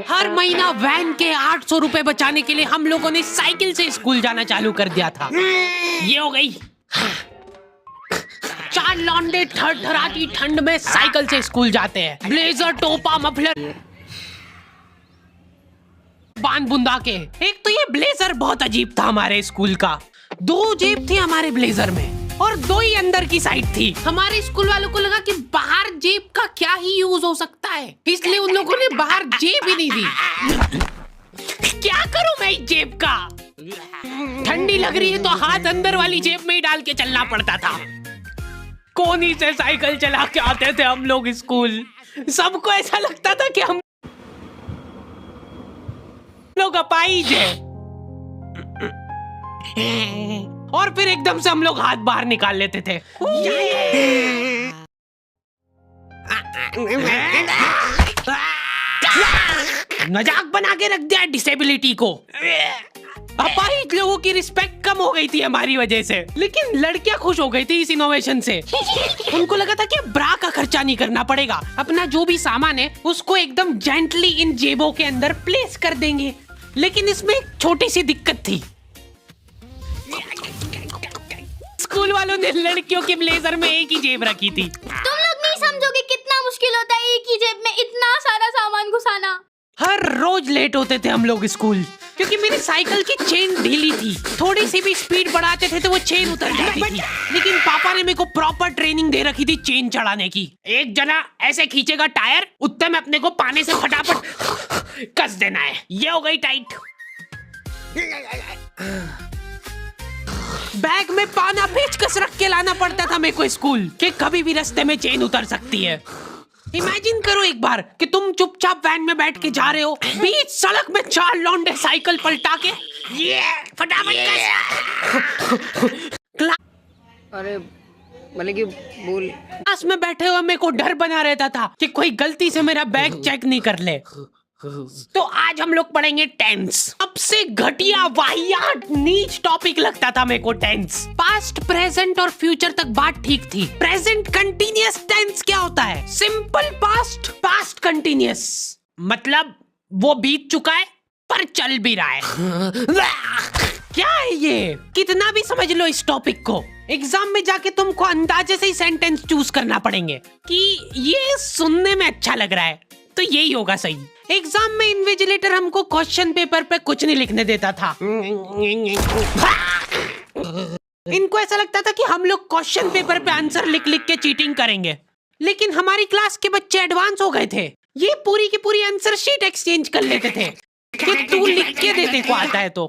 हर महीना वैन के 800 रुपए बचाने के लिए हम लोगों ने साइकिल से स्कूल जाना चालू कर दिया था। ये हो गई। 4 लौंडे थरथराती ठंड में साइकिल से स्कूल जाते हैं, ब्लेजर, टोपा, मफलर बांध बुंदा के। एक तो ये ब्लेजर बहुत अजीब था हमारे स्कूल का। 2 जेब थी हमारे ब्लेजर में और 2 ही अंदर की साइड थी। हमारे स्कूल वालों को लगा कि बाहर जेब का क्या ही यूज हो सकता है, इसलिए उन लोगों ने बाहर जेब ही नहीं दी। क्या करूं मैं इस जेब का? ठंडी लग रही है तो हाथ अंदर वाली जेब में ही डाल के चलना पड़ता था। कोनी से साइकिल चला के आते थे हम लोग स्कूल। सबको ऐसा लगता था कि हम लोग अपाहिज है। और फिर एकदम से हम लोग हाथ बाहर निकाल लेते थे। मजाक बना के रख दिया डिसेबिलिटी को। अपाहिज लोगों की रिस्पेक्ट कम हो गई थी हमारी वजह से, लेकिन लड़कियां खुश हो गई थी इस इनोवेशन से। उनको लगा था कि ब्रा का खर्चा नहीं करना पड़ेगा, अपना जो भी सामान है उसको एकदम जेंटली इन जेबों के अंदर प्लेस कर देंगे। लेकिन इसमें एक छोटी सी दिक्कत थी। स्कूल वालों ने लड़कियों के ब्लेजर में एक ही जेब रखी थी। तुम लोग नहीं समझोगे कितना मुश्किल होता है एक ही जेब में इतना सारा सामान घुसाना। हर रोज लेट होते थे हम लोग स्कूल, क्योंकि मेरी साइकिल की चेन ढीली थी। थोड़ी सी भी स्पीड बढ़ाते थे तो वो चेन उतर जाती थी। लेकिन पापा ने मेरे को प्रॉपर ट्रेनिंग दे रखी थी चेन चढ़ाने की। एक जना ऐसे खींचेगा टायर, उतने में अपने को पानी से फटाफट कस देना है। ये हो गई टाइट। बैग में पाना पेचकस रख के लाना पड़ता था मेरे को स्कूल, कि कभी भी रास्ते में चेन उतर सकती है। इमेजिन करो एक बार कि तुम चुपचाप वैन में बैठ के जा रहे हो, बीच सड़क में 4 लौंडे साइकिल पलटा के ये फटाफट अरे मतलब कि बोल। क्लास में बैठे हुए मेरे को डर बना रहता था कि कोई गलती से मेरा बैग चेक नहीं कर ले। तो आज हम लोग पढ़ेंगे टेंस। सबसे घटिया, वाहियात, नीच टॉपिक लगता था मेरे को टेंस। पास्ट, प्रेजेंट और फ्यूचर तक बात ठीक थी। प्रेजेंट कंटीन्यूअस टेंस क्या होता है? सिंपल पास्ट, पास्ट कंटीन्यूअस, मतलब वो बीत चुका है पर चल भी रहा है। क्या है ये? कितना भी समझ लो इस टॉपिक को, एग्जाम में जाके तुमको अंदाजे से ही सेंटेंस चूज करना पड़ेंगे कि ये सुनने में अच्छा लग रहा है तो यही होगा सही। एग्जाम में इन्विजिलेटर हमको क्वेश्चन पेपर पे कुछ नहीं लिखने देता था। इनको ऐसा लगता था कि हम लोग क्वेश्चन पेपर पे आंसर लिख लिख के चीटिंग करेंगे। लेकिन हमारी क्लास के बच्चे एडवांस हो गए थे। ये पूरी की पूरी आंसर शीट एक्सचेंज कर लेते थे कि तू लिख के दे, को आता है तो।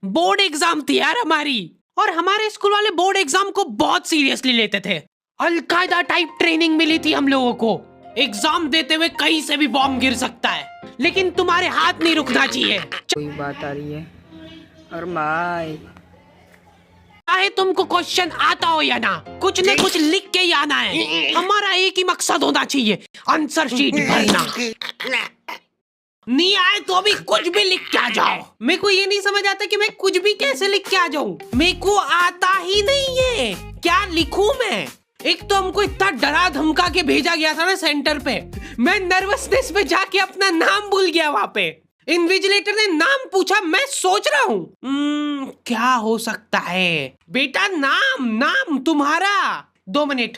बोर्ड एग्जाम थी यार हमारी, और हमारे स्कूल वाले बोर्ड एग्जाम को बहुत सीरियसली लेते थे। अलकायदा टाइप ट्रेनिंग मिली थी हम लोगों को। एग्जाम देते हुए कहीं से भी बॉम्ब गिर सकता है, लेकिन तुम्हारे हाथ नहीं रुकना चाहिए। कोई बात आ रही है और माय, चाहे तुमको क्वेश्चन आता हो या ना, कुछ न कुछ लिख के ही आना है। हमारा एक ही मकसद होना चाहिए, आंसर शीट भरना। नहीं आए तो भी कुछ भी लिख के आ जाओ। मेरे को ये नहीं समझ आता कि मैं कुछ भी कैसे लिख के आ जाऊं। मेरे को आता ही नहीं है, क्या लिखूं मैं? एक तो हमको इतना डरा धमका के भेजा गया था ना सेंटर पे, मैं नर्वसनेस में जाके अपना नाम भूल गया। वहां पे इन्विजिलेटर ने नाम पूछा, मैं सोच रहा हूँ क्या हो सकता है बेटा, नाम तुम्हारा। 2 मिनट।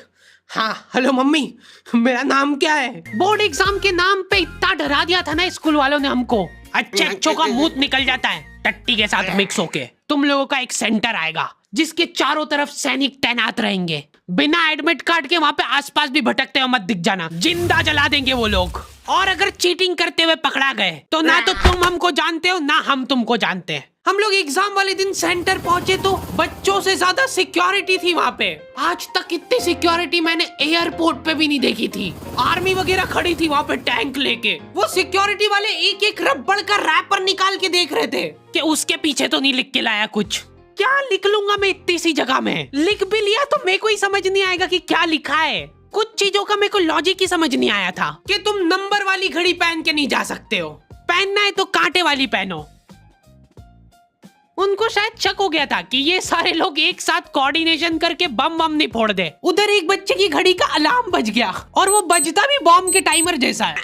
हाँ हेलो मम्मी, मेरा नाम क्या है? बोर्ड एग्जाम के नाम पे इतना डरा दिया था ना स्कूल वालों ने हमको, अच्छों का मुंह निकल जाता है टट्टी के साथ मिक्स होके। तुम लोगों का एक सेंटर आएगा जिसके चारों तरफ सैनिक तैनात रहेंगे। बिना एडमिट कार्ड के वहाँ पे आसपास भी भटकते हो मत दिख जाना, जिंदा जला देंगे वो लोग। और अगर चीटिंग करते हुए पकड़ा गए तो ना तो तुम हमको जानते हो ना हम तुमको जानते हैं। हम लोग एग्जाम वाले दिन सेंटर पहुंचे तो बच्चों से ज्यादा सिक्योरिटी थी वहाँ पे। आज तक इतनी सिक्योरिटी मैंने एयरपोर्ट पे भी नहीं देखी थी। आर्मी वगैरह खड़ी थी वहाँ पे टैंक लेके। वो सिक्योरिटी वाले एक एक रबड़ का रैपर निकाल के देख रहे थे कि उसके पीछे तो नहीं लिख के लाया कुछ। क्या लिख लूंगा मैं इतनी सी जगह में? लिख भी लिया तो मेरे को ही समझ नहीं आएगा कि क्या लिखा है। कुछ चीजों का मेरे को लॉजिक ही समझ नहीं आया था कि तुम नंबर वाली घड़ी पहन के नहीं जा सकते हो, पहनना है तो कांटे वाली पहनो। उनको शायद शक हो गया था कि ये सारे लोग एक साथ कोऑर्डिनेशन करके बम नहीं फोड़ दे। उधर एक बच्चे की घड़ी का अलार्म बज गया और वो बजता भी बॉम्ब के टाइमर जैसा है।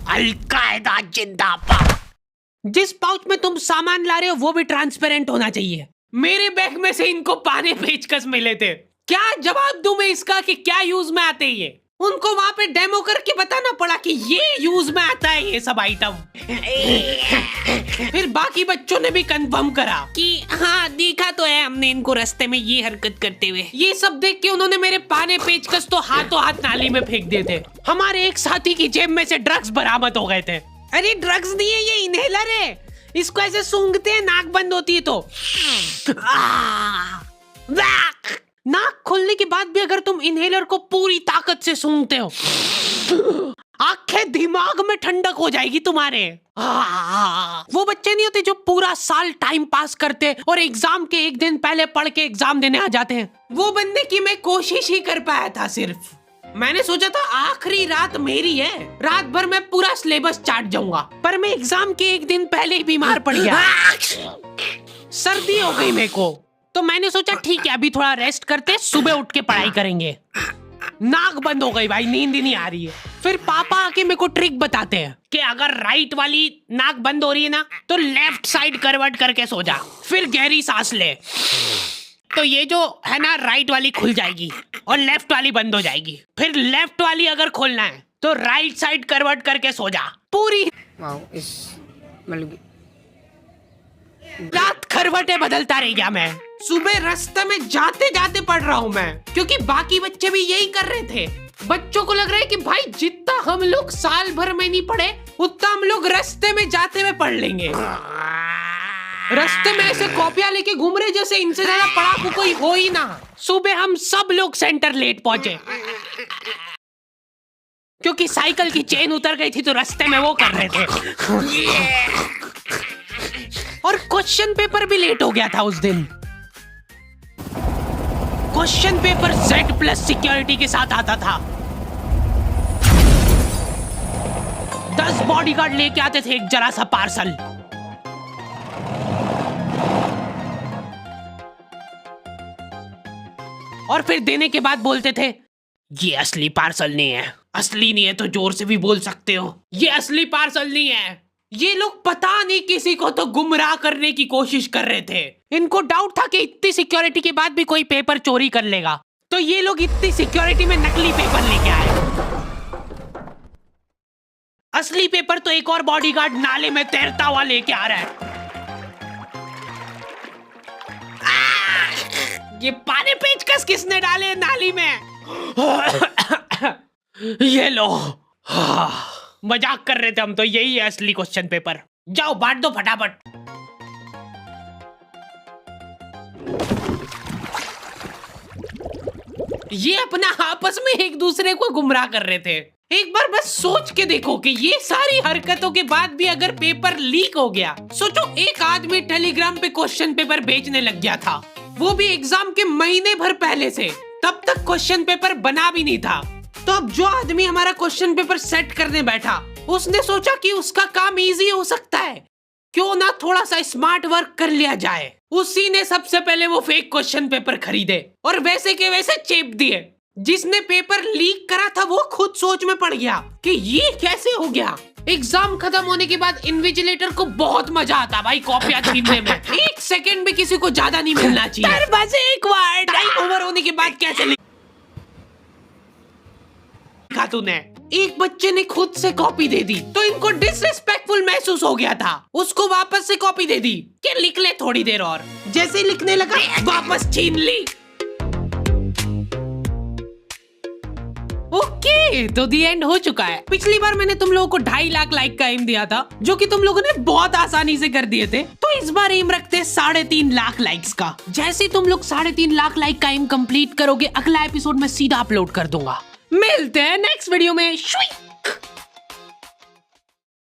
अलकायदा जिंदाबाद। जिस पाउच में तुम सामान ला रहे हो वो भी ट्रांसपेरेंट होना चाहिए। मेरे बैग में से इनको पाने पेचकस मिले थे। क्या जवाब दूं मैं इसका कि क्या यूज में आते ये? उनको वहां पे डेमो करके बताना पड़ा कि ये यूज में आता है ये सब आइटम। फिर बाकी बच्चों ने भी कंफर्म करा कि हाँ देखा तो है हमने इनको रास्ते में ये हरकत करते हुए। ये सब देख के उन्होंने मेरे पाने पेचकस तो हाथों हाथ नाली में फेंक दिए थे। हमारे एक साथी की जेब में से ड्रग्स बरामद हो गए थे। अरे ड्रग्स नहीं है, ये इनहेलर है। इसको ऐसे सूंघते हैं, नाक बंद होती है तो नाक खोलने के बाद भी अगर तुम इनहेलर को पूरी ताकत से सूंघते हो, आंखें दिमाग में ठंडक हो जाएगी तुम्हारे। वो बच्चे नहीं होते जो पूरा साल टाइम पास करते और एग्जाम के एक दिन पहले पढ़ के एग्जाम देने आ जाते हैं। वो बनने की मैं कोशिश ही कर पाया था। सिर्फ मैंने सोचा था आखिरी रात मेरी है, रात भर मैं पूरा सिलेबस चाट जाऊंगा, पर मैं एग्जाम के एक दिन पहले ही बीमार पड़ गया। सर्दी हो गई मेरे को, तो मैंने सोचा ठीक है अभी थोड़ा रेस्ट करते, सुबह उठ के पढ़ाई करेंगे। नाक बंद हो गई भाई, नींद ही नहीं आ रही है। फिर पापा आके मेरे को ट्रिक बताते हैं कि अगर राइट वाली नाक बंद हो रही है ना तो लेफ्ट साइड करवट करके सो जा, फिर गहरी सांस ले, तो ये जो है ना राइट वाली खुल जाएगी और लेफ्ट वाली बंद हो जाएगी। फिर लेफ्ट वाली अगर खोलना है तो राइट साइड करवट करके सो जा। पूरी रात करवटें बदलता रह गया मैं। सुबह रास्ते में जाते जाते पढ़ रहा हूँ मैं, क्योंकि बाकी बच्चे भी यही कर रहे थे। बच्चों को लग रहा है कि भाई जितना हम लोग साल भर में नहीं पढ़े उतना हम लोग रास्ते में जाते हुए पढ़ लेंगे। रास्ते में ऐसे कॉपियां लेके घूम रहे जैसे इनसे ज्यादा पढ़ाकू कोई हो ही ना। सुबह हम सब लोग सेंटर लेट पहुंचे क्योंकि साइकिल की चेन उतर गई थी तो रास्ते में वो कर रहे थे। और क्वेश्चन पेपर भी लेट हो गया था उस दिन। क्वेश्चन पेपर Z+ सिक्योरिटी के साथ आता था। 10 बॉडीगार्ड लेके आते थे एक जरा सा पार्सल। और फिर देने के बाद बोलते थे ये असली पार्सल नहीं है। असली नहीं है तो जोर से भी बोल सकते हो, ये असली पार्सल नहीं है। ये लोग पता नहीं किसी को तो गुमराह करने की कोशिश कर रहे थे। इनको डाउट था कि इतनी सिक्योरिटी के बाद भी कोई पेपर चोरी कर लेगा, तो ये लोग इतनी सिक्योरिटी में नकली पेपर लेके आए। असली पेपर तो एक और बॉडीगार्ड नाले में तैरता हुआ लेके आ रहा है। ये पानी पेचकस किसने डाले नाली में? ये लो। मजाक कर रहे थे हम तो, यही है असली क्वेश्चन पेपर। जाओ बांट दो फटाफट। ये अपना आपस में एक दूसरे को गुमराह कर रहे थे। एक बार बस सोच के देखो कि ये सारी हरकतों के बाद भी अगर पेपर लीक हो गया, सोचो एक आदमी टेलीग्राम पे क्वेश्चन पेपर बेचने लग गया था, वो भी एग्जाम के महीने भर पहले से। तब तक क्वेश्चन पेपर बना भी नहीं था। तो अब जो आदमी हमारा क्वेश्चन पेपर सेट करने बैठा, उसने सोचा कि उसका काम इजी हो सकता है, क्यों ना थोड़ा सा स्मार्ट वर्क कर लिया जाए। उसी ने सबसे पहले वो फेक क्वेश्चन पेपर खरीदे और वैसे के वैसे चेप दिए। जिसने पेपर लीक करा था वो खुद सोच में पड़ गया कि ये कैसे हो गया। एग्जाम खत्म होने के बाद इन्विजिलेटर को बहुत मजा आता भाई कॉपियां छीनने में। एक सेकंड भी किसी को ज्यादा नहीं मिलना चाहिए। बस एक बार टाइम ओवर होने के बाद कैसे लिखा तूने? एक बच्चे ने खुद से कॉपी दे दी तो इनको डिसरिस्पेक्टफुल महसूस हो गया था। उसको वापस से कॉपी दे दी कि लिख ले थोड़ी देर और। जैसे ही लिखने लगा वापस छीन ली। ओके, तो दी एंड हो चुका है। पिछली बार मैंने तुम लोगों को 2.5 लाख लाइक का एम दिया था, जो कि तुम लोगों ने बहुत आसानी से कर दिए थे। तो इस बार एम रखते 3.5 लाख लाइक्स का। जैसे तुम लोग 3.5 लाख लाइक का एम कंप्लीट करोगे, अगला एपिसोड में सीधा अपलोड कर दूंगा। मिलते हैं नेक्स्ट वीडियो में।